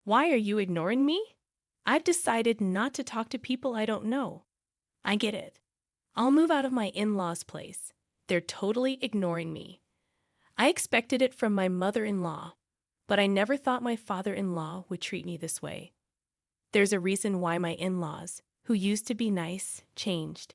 Why are you ignoring me? I've decided not to talk to people I don't know. I get it. I'll move out of my in-laws' place. They're totally ignoring me. I expected it from my mother-in-law, but I never thought my father-in-law would treat me this way. There's a reason why my in-laws, who used to be nice, changed.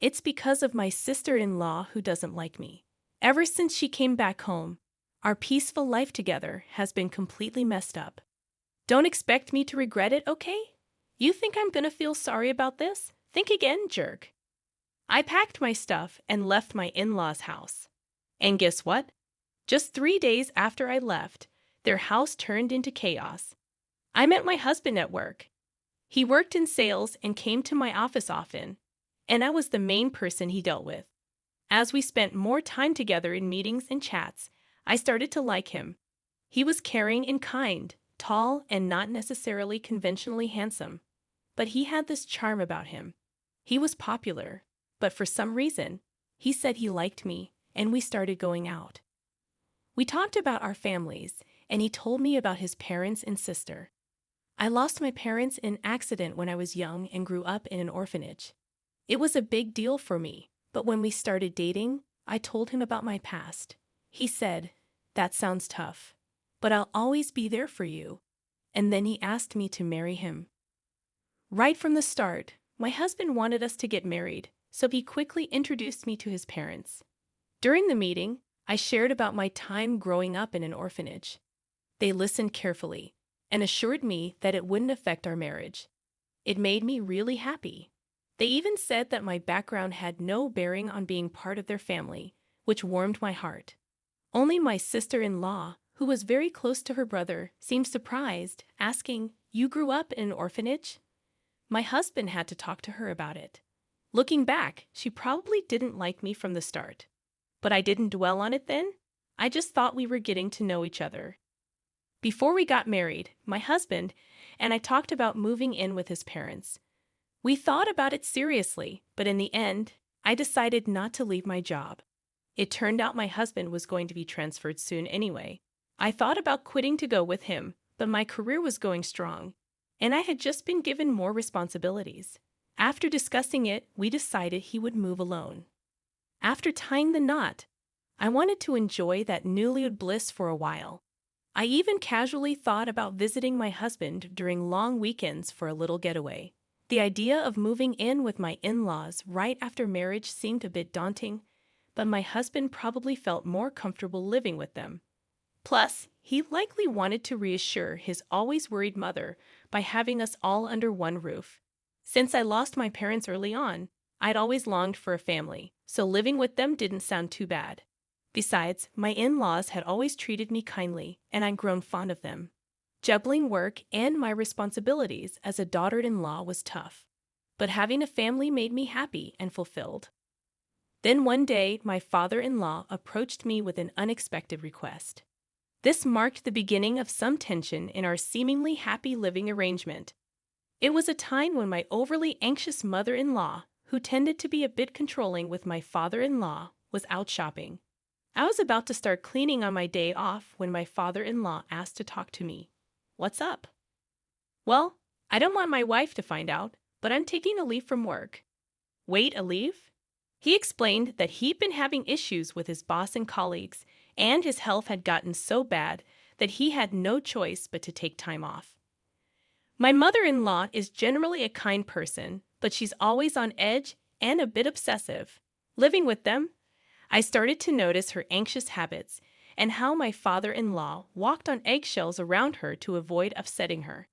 It's because of my sister-in-law who doesn't like me. Ever since she came back home, our peaceful life together has been completely messed up. Don't expect me to regret it, okay? You think I'm gonna feel sorry about this? Think again, jerk. I packed my stuff and left my in-laws' house. And guess what? Just 3 days after I left, their house turned into chaos. I met my husband at work. He worked in sales and came to my office often, and I was the main person he dealt with. As we spent more time together in meetings and chats, I started to like him. He was caring and kind, tall and not necessarily conventionally handsome. But he had this charm about him. He was popular, but for some reason, he said he liked me, and we started going out. We talked about our families, and he told me about his parents and sister. I lost my parents in an accident when I was young and grew up in an orphanage. It was a big deal for me, but when we started dating, I told him about my past. He said, "That sounds tough, but I'll always be there for you." And then he asked me to marry him. Right from the start, my husband wanted us to get married, so he quickly introduced me to his parents. During the meeting, I shared about my time growing up in an orphanage. They listened carefully and assured me that it wouldn't affect our marriage. It made me really happy. They even said that my background had no bearing on being part of their family, which warmed my heart. Only my sister-in-law, who was very close to her brother, seemed surprised, asking, "You grew up in an orphanage?" My husband had to talk to her about it. Looking back, she probably didn't like me from the start. But I didn't dwell on it then. I just thought we were getting to know each other. Before we got married, my husband and I talked about moving in with his parents. We thought about it seriously, but in the end, I decided not to leave my job. It turned out my husband was going to be transferred soon anyway. I thought about quitting to go with him, but my career was going strong, and I had just been given more responsibilities. After discussing it, we decided he would move alone. After tying the knot, I wanted to enjoy that newlywed bliss for a while. I even casually thought about visiting my husband during long weekends for a little getaway. The idea of moving in with my in-laws right after marriage seemed a bit daunting, but my husband probably felt more comfortable living with them. Plus, he likely wanted to reassure his always worried mother by having us all under one roof. Since I lost my parents early on, I'd always longed for a family, so living with them didn't sound too bad. Besides, my in-laws had always treated me kindly, and I'd grown fond of them. Juggling work and my responsibilities as a daughter-in-law was tough, but having a family made me happy and fulfilled. Then one day, my father-in-law approached me with an unexpected request. This marked the beginning of some tension in our seemingly happy living arrangement. It was a time when my overly anxious mother-in-law, who tended to be a bit controlling with my father-in-law, was out shopping. I was about to start cleaning on my day off when my father-in-law asked to talk to me. "What's up?" "Well, I don't want my wife to find out, but I'm taking a leave from work." "Wait, a leave?" He explained that he'd been having issues with his boss and colleagues, and his health had gotten so bad that he had no choice but to take time off. My mother-in-law is generally a kind person, but she's always on edge and a bit obsessive. Living with them, I started to notice her anxious habits and how my father-in-law walked on eggshells around her to avoid upsetting her.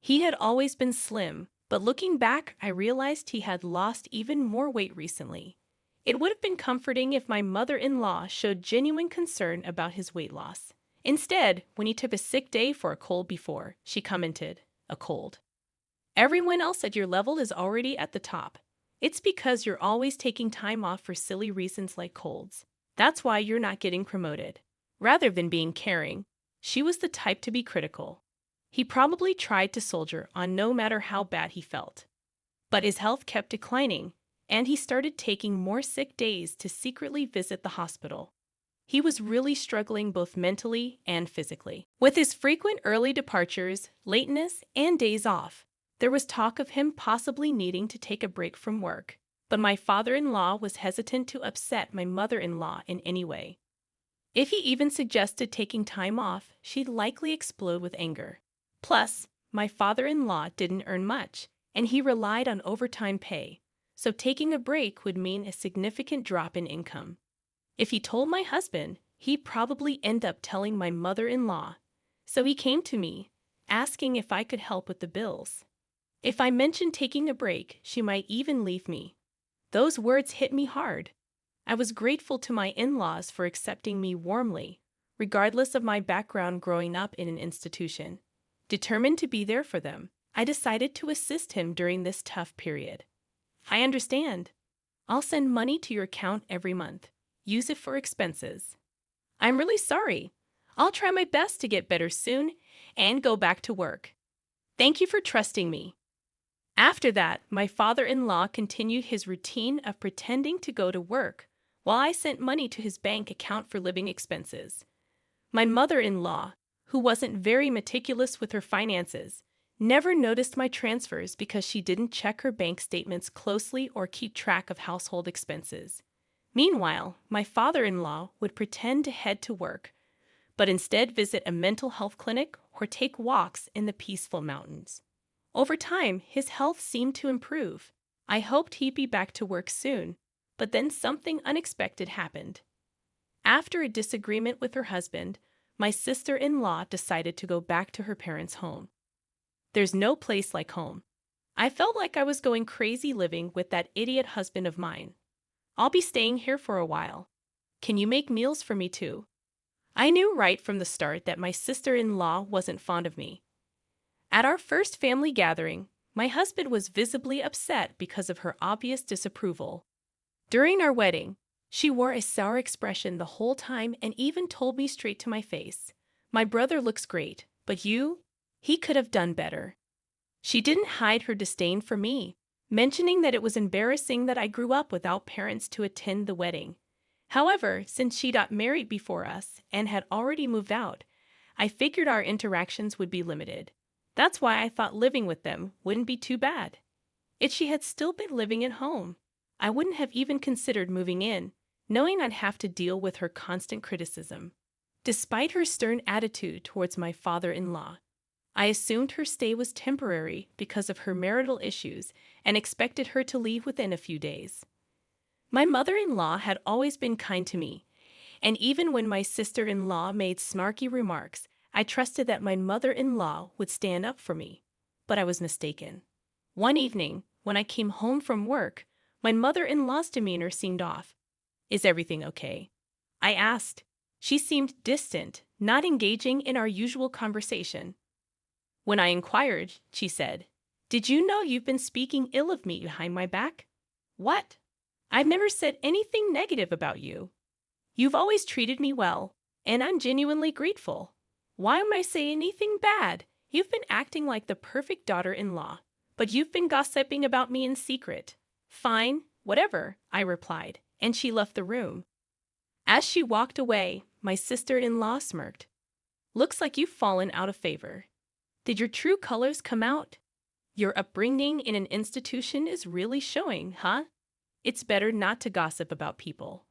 He had always been slim, but looking back, I realized he had lost even more weight recently. It would have been comforting if my mother-in-law showed genuine concern about his weight loss. Instead, when he took a sick day for a cold before, she commented, "A cold. Everyone else at your level is already at the top. It's because you're always taking time off for silly reasons like colds. That's why you're not getting promoted." Rather than being caring, she was the type to be critical. He probably tried to soldier on no matter how bad he felt. But his health kept declining, and he started taking more sick days to secretly visit the hospital. He was really struggling both mentally and physically. With his frequent early departures, lateness, and days off, there was talk of him possibly needing to take a break from work. But my father-in-law was hesitant to upset my mother-in-law in any way. If he even suggested taking time off, she'd likely explode with anger. Plus, my father-in-law didn't earn much, and he relied on overtime pay, so taking a break would mean a significant drop in income. If he told my husband, he'd probably end up telling my mother-in-law, so he came to me, asking if I could help with the bills. If I mentioned taking a break, she might even leave me. Those words hit me hard. I was grateful to my in-laws for accepting me warmly, regardless of my background growing up in an institution. Determined to be there for them, I decided to assist him during this tough period. I understand. I'll send money to your account every month. Use it for expenses. I'm really sorry. I'll try my best to get better soon and go back to work. Thank you for trusting me. After that, my father-in-law continued his routine of pretending to go to work while I sent money to his bank account for living expenses. My mother-in-law, who wasn't very meticulous with her finances, never noticed my transfers because she didn't check her bank statements closely or keep track of household expenses. Meanwhile, my father-in-law would pretend to head to work, but instead visit a mental health clinic or take walks in the peaceful mountains. Over time, his health seemed to improve. I hoped he'd be back to work soon, but then something unexpected happened. After a disagreement with her husband, my sister-in-law decided to go back to her parents' home. There's no place like home. I felt like I was going crazy living with that idiot husband of mine. I'll be staying here for a while. Can you make meals for me too? I knew right from the start that my sister-in-law wasn't fond of me. At our first family gathering, my husband was visibly upset because of her obvious disapproval. During our wedding, she wore a sour expression the whole time and even told me straight to my face, "My brother looks great, but you? He could have done better." She didn't hide her disdain for me, mentioning that it was embarrassing that I grew up without parents to attend the wedding. However, since she got married before us and had already moved out, I figured our interactions would be limited. That's why I thought living with them wouldn't be too bad. If she had still been living at home, I wouldn't have even considered moving in, knowing I'd have to deal with her constant criticism. Despite her stern attitude towards my father-in-law, I assumed her stay was temporary because of her marital issues and expected her to leave within a few days. My mother-in-law had always been kind to me, and even when my sister-in-law made snarky remarks, I trusted that my mother-in-law would stand up for me. But I was mistaken. One evening, when I came home from work, my mother-in-law's demeanor seemed off. "Is everything okay?" I asked. She seemed distant, not engaging in our usual conversation. When I inquired, she said, "Did you know you've been speaking ill of me behind my back?" "What? I've never said anything negative about you. You've always treated me well, and I'm genuinely grateful. Why would I say anything bad? You've been acting like the perfect daughter-in-law, but you've been gossiping about me in secret." "Fine, whatever," I replied, and she left the room. As she walked away, my sister-in-law smirked. "Looks like you've fallen out of favor. Did your true colors come out? Your upbringing in an institution is really showing, huh? It's better not to gossip about people."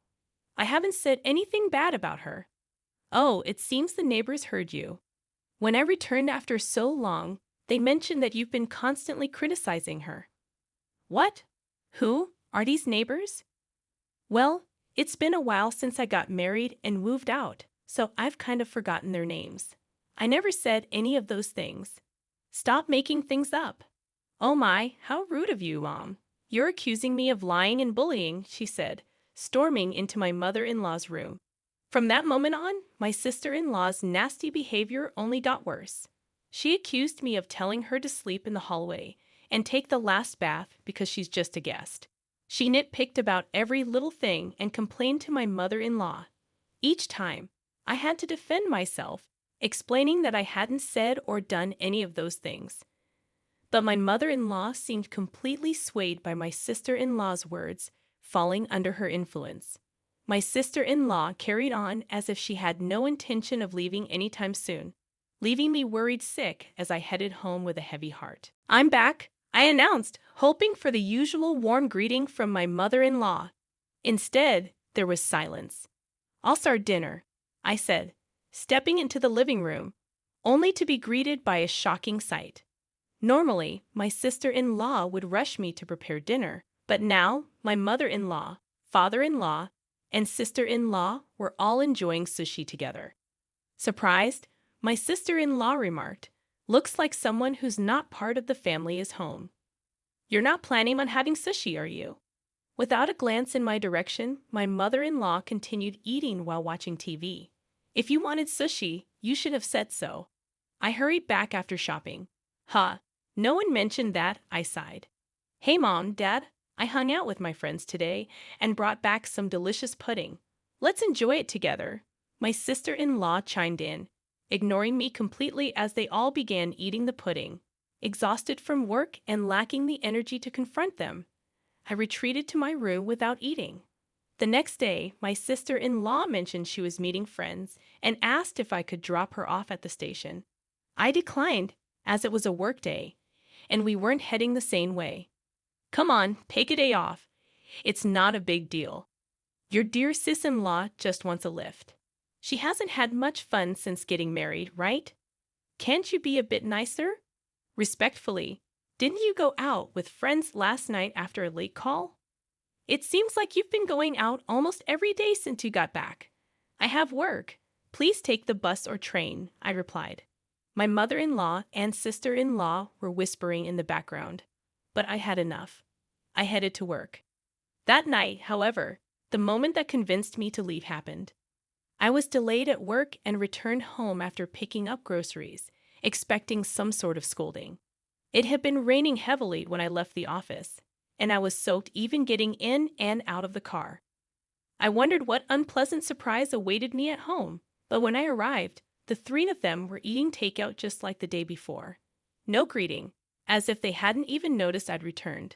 "I haven't said anything bad about her." "Oh, it seems the neighbors heard you. When I returned after so long, they mentioned that you've been constantly criticizing her." "What? Who? Are these neighbors?" "Well, it's been a while since I got married and moved out, so I've kind of forgotten their names. I never said any of those things. Stop making things up." "Oh my, how rude of you, Mom. You're accusing me of lying and bullying," she said, storming into my mother-in-law's room. From that moment on, my sister-in-law's nasty behavior only got worse. She accused me of telling her to sleep in the hallway and take the last bath because she's just a guest. She nitpicked about every little thing and complained to my mother-in-law. Each time, I had to defend myself, explaining that I hadn't said or done any of those things. But my mother-in-law seemed completely swayed by my sister-in-law's words, falling under her influence. My sister-in-law carried on as if she had no intention of leaving anytime soon, leaving me worried sick as I headed home with a heavy heart. "I'm back," I announced, hoping for the usual warm greeting from my mother-in-law. Instead, there was silence. "I'll start dinner," I said, stepping into the living room, only to be greeted by a shocking sight. Normally, my sister-in-law would rush me to prepare dinner, but now my mother-in-law, father-in-law, and sister-in-law were all enjoying sushi together. Surprised, my sister-in-law remarked, "Looks like someone who's not part of the family is home. You're not planning on having sushi, are you?" Without a glance in my direction, my mother-in-law continued eating while watching TV. "If you wanted sushi, you should have said so." I hurried back after shopping. No one mentioned that, I sighed. "Hey Mom, Dad, I hung out with my friends today and brought back some delicious pudding. Let's enjoy it together." My sister-in-law chimed in, ignoring me completely as they all began eating the pudding. Exhausted from work and lacking the energy to confront them, I retreated to my room without eating. The next day, my sister-in-law mentioned she was meeting friends and asked if I could drop her off at the station. I declined, as it was a work day, and we weren't heading the same way. "Come on, take a day off. It's not a big deal. Your dear sis-in-law just wants a lift. She hasn't had much fun since getting married, right? Can't you be a bit nicer?" Respectfully, "Didn't you go out with friends last night after a late call? It seems like you've been going out almost every day since you got back." "I have work. Please take the bus or train," I replied. My mother-in-law and sister-in-law were whispering in the background, but I had enough. I headed to work. That night, however, the moment that convinced me to leave happened. I was delayed at work and returned home after picking up groceries, expecting some sort of scolding. It had been raining heavily when I left the office, and I was soaked even getting in and out of the car. I wondered what unpleasant surprise awaited me at home, but when I arrived, the three of them were eating takeout just like the day before. No greeting, as if they hadn't even noticed I'd returned.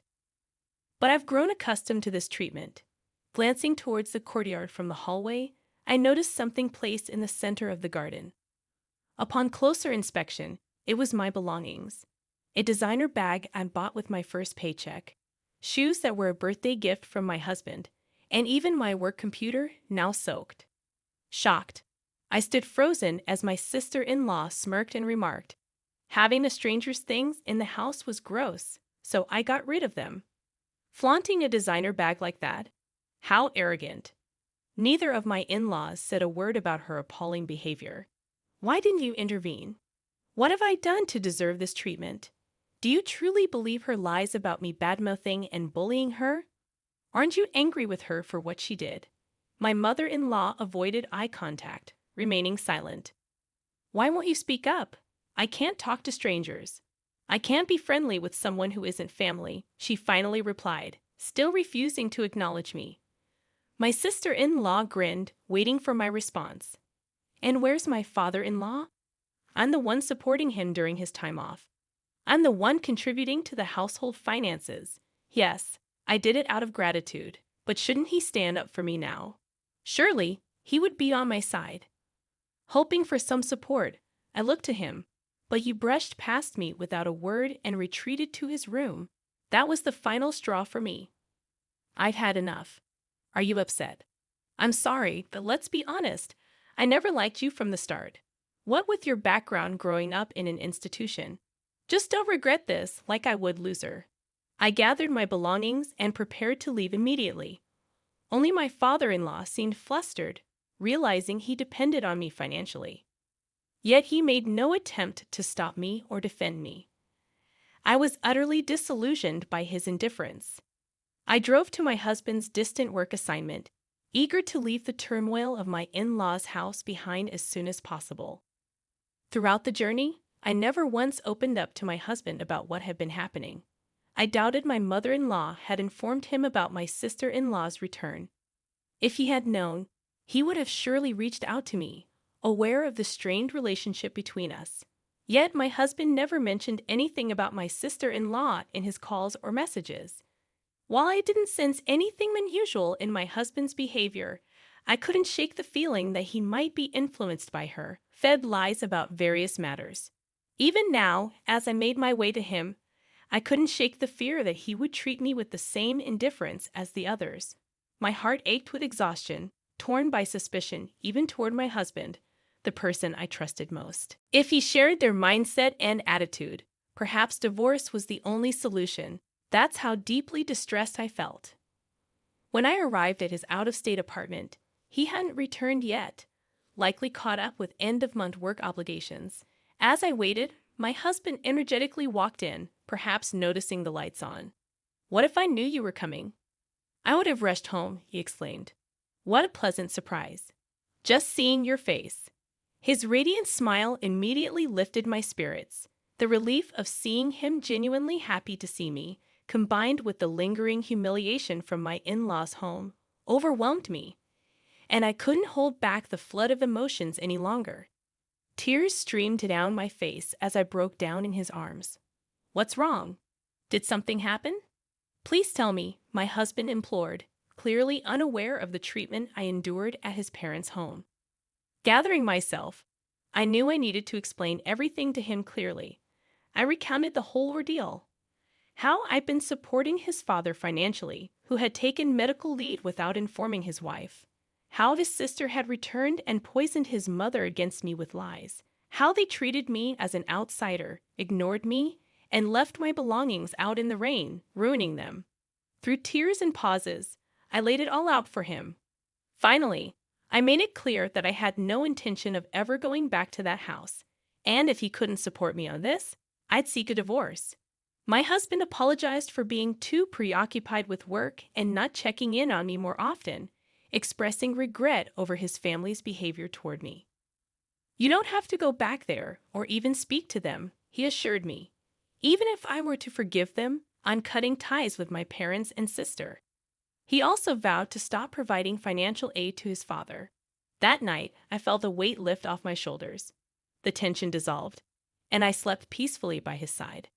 But I've grown accustomed to this treatment. Glancing towards the courtyard from the hallway, I noticed something placed in the center of the garden. Upon closer inspection, it was my belongings. A designer bag I bought with my first paycheck, shoes that were a birthday gift from my husband, and even my work computer, now soaked. Shocked, I stood frozen as my sister-in-law smirked and remarked, "Having a stranger's things in the house was gross, so I got rid of them." Flaunting a designer bag like that? How arrogant. Neither of my in-laws said a word about her appalling behavior. Why didn't you intervene? What have I done to deserve this treatment? Do you truly believe her lies about me badmouthing and bullying her? Aren't you angry with her for what she did? My mother-in-law avoided eye contact, remaining silent. "Why won't you speak up? I can't talk to strangers. I can't be friendly with someone who isn't family," she finally replied, still refusing to acknowledge me. My sister-in-law grinned, waiting for my response. "And where's my father-in-law? I'm the one supporting him during his time off. I'm the one contributing to the household finances. Yes, I did it out of gratitude, but shouldn't he stand up for me now? Surely, he would be on my side." Hoping for some support, I looked to him, but you brushed past me without a word and retreated to his room. That was the final straw for me. "I've had enough. Are you upset?" "I'm sorry, but let's be honest. I never liked you from the start. What with your background growing up in an institution? Just don't regret this like I would loser." I gathered my belongings and prepared to leave immediately. Only my father-in-law seemed flustered, realizing he depended on me financially. Yet he made no attempt to stop me or defend me. I was utterly disillusioned by his indifference. I drove to my husband's distant work assignment, eager to leave the turmoil of my in-laws' house behind as soon as possible. Throughout the journey, I never once opened up to my husband about what had been happening. I doubted my mother-in-law had informed him about my sister-in-law's return. If he had known, he would have surely reached out to me, aware of the strained relationship between us. Yet my husband never mentioned anything about my sister-in-law in his calls or messages. While I didn't sense anything unusual in my husband's behavior, I couldn't shake the feeling that he might be influenced by her, fed lies about various matters. Even now, as I made my way to him, I couldn't shake the fear that he would treat me with the same indifference as the others. My heart ached with exhaustion, torn by suspicion, even toward my husband, the person I trusted most. If he shared their mindset and attitude, perhaps divorce was the only solution. That's how deeply distressed I felt. When I arrived at his out-of-state apartment, he hadn't returned yet, likely caught up with end-of-month work obligations. As I waited, my husband energetically walked in, perhaps noticing the lights on. "What if I knew you were coming?" "I would have rushed home," he exclaimed. "What a pleasant surprise. Just seeing your face." His radiant smile immediately lifted my spirits. The relief of seeing him genuinely happy to see me, combined with the lingering humiliation from my in-laws' home, overwhelmed me, and I couldn't hold back the flood of emotions any longer. Tears streamed down my face as I broke down in his arms. "What's wrong? Did something happen?" "Please tell me," my husband implored, clearly unaware of the treatment I endured at his parents' home. Gathering myself, I knew I needed to explain everything to him clearly. I recounted the whole ordeal. How I'd been supporting his father financially, who had taken medical leave without informing his wife. How his sister had returned and poisoned his mother against me with lies. How they treated me as an outsider, ignored me, and left my belongings out in the rain, ruining them. Through tears and pauses, I laid it all out for him. Finally, I made it clear that I had no intention of ever going back to that house, and if he couldn't support me on this, I'd seek a divorce. My husband apologized for being too preoccupied with work and not checking in on me more often, expressing regret over his family's behavior toward me. "You don't have to go back there or even speak to them," he assured me. "Even if I were to forgive them, I'm cutting ties with my parents and sister." He also vowed to stop providing financial aid to his father. That night, I felt a weight lift off my shoulders. The tension dissolved, and I slept peacefully by his side.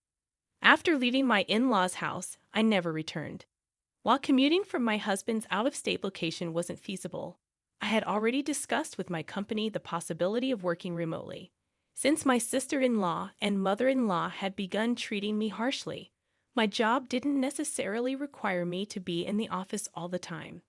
After leaving my in-laws' house, I never returned. While commuting from my husband's out-of-state location wasn't feasible, I had already discussed with my company the possibility of working remotely. Since my sister-in-law and mother-in-law had begun treating me harshly, my job didn't necessarily require me to be in the office all the time.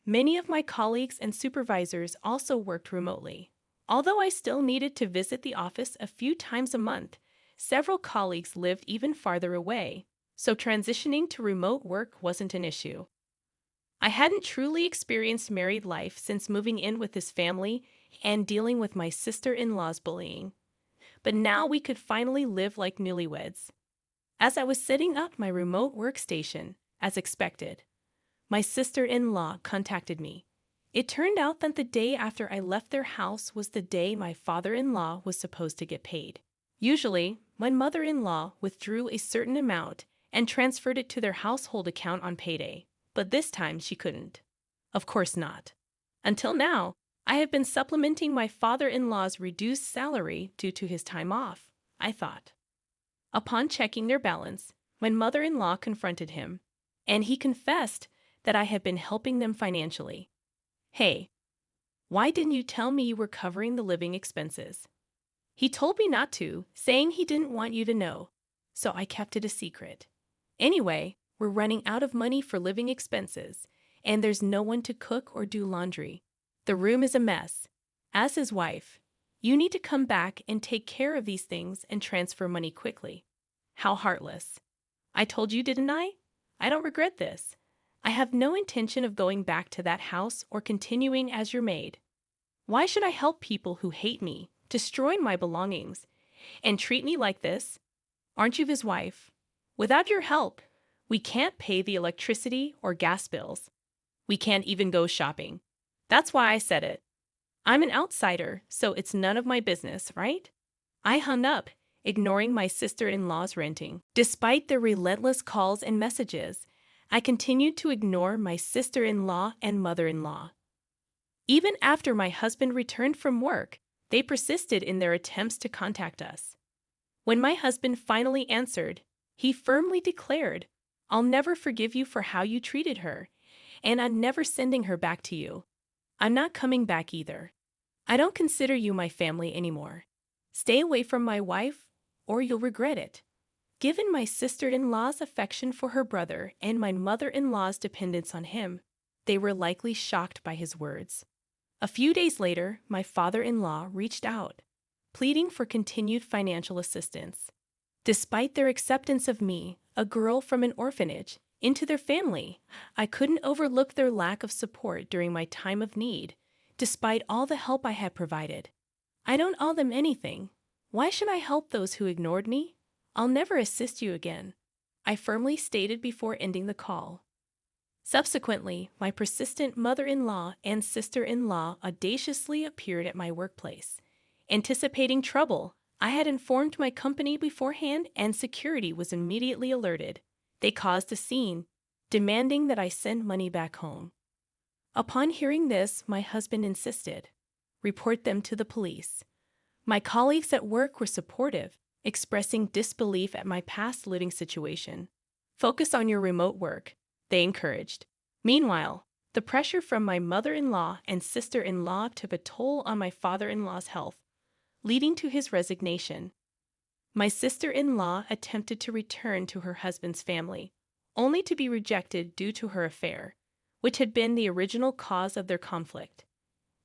Many of my colleagues and supervisors also worked remotely. Although I still needed to visit the office a few times a month, several colleagues lived even farther away, so transitioning to remote work wasn't an issue. I hadn't truly experienced married life since moving in with his family and dealing with my sister-in-law's bullying. But now we could finally live like newlyweds. As I was setting up my remote workstation, as expected, my sister-in-law contacted me. It turned out that the day after I left their house was the day my father-in-law was supposed to get paid. Usually, my mother-in-law withdrew a certain amount and transferred it to their household account on payday, but this time she couldn't. Of course not. Until now, I have been supplementing my father-in-law's reduced salary due to his time off, I thought. Upon checking their balance, my mother-in-law confronted him, and he confessed that I had been helping them financially. "Hey, why didn't you tell me you were covering the living expenses?" "He told me not to, saying he didn't want you to know, so I kept it a secret. Anyway, we're running out of money for living expenses, and there's no one to cook or do laundry. The room is a mess. As his wife, you need to come back and take care of these things and transfer money quickly." How heartless. I told you, didn't I? I don't regret this. I have no intention of going back to that house or continuing as your maid. Why should I help people who hate me, destroy my belongings, and treat me like this? Aren't you his wife? Without your help, we can't pay the electricity or gas bills. We can't even go shopping. That's why I said it. I'm an outsider, so it's none of my business, right? I hung up, ignoring my sister-in-law's ranting. Despite the relentless calls and messages, I continued to ignore my sister-in-law and mother-in-law. Even after my husband returned from work, they persisted in their attempts to contact us. When my husband finally answered, he firmly declared, "I'll never forgive you for how you treated her, and I'm never sending her back to you." I'm not coming back either. I don't consider you my family anymore. Stay away from my wife, or you'll regret it. Given my sister-in-law's affection for her brother and my mother-in-law's dependence on him, they were likely shocked by his words. A few days later, my father-in-law reached out, pleading for continued financial assistance. Despite their acceptance of me, a girl from an orphanage, into their family, I couldn't overlook their lack of support during my time of need, despite all the help I had provided. I don't owe them anything. Why should I help those who ignored me? I'll never assist you again, I firmly stated before ending the call. Subsequently, my persistent mother-in-law and sister-in-law audaciously appeared at my workplace. Anticipating trouble, I had informed my company beforehand and security was immediately alerted. They caused a scene, demanding that I send money back home. Upon hearing this, my husband insisted, report them to the police. My colleagues at work were supportive, expressing disbelief at my past living situation. Focus on your remote work, they encouraged. Meanwhile, the pressure from my mother-in-law and sister-in-law took a toll on my father-in-law's health, leading to his resignation. My sister-in-law attempted to return to her husband's family, only to be rejected due to her affair, which had been the original cause of their conflict.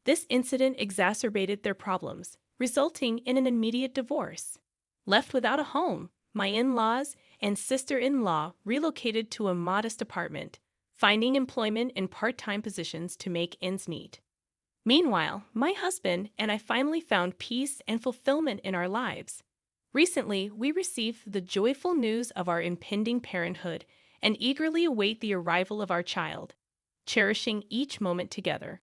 This incident exacerbated their problems, resulting in an immediate divorce. Left without a home, my in-laws and sister-in-law relocated to a modest apartment, finding employment in part-time positions to make ends meet. Meanwhile, my husband and I finally found peace and fulfillment in our lives. Recently, we received the joyful news of our impending parenthood and eagerly await the arrival of our child, cherishing each moment together.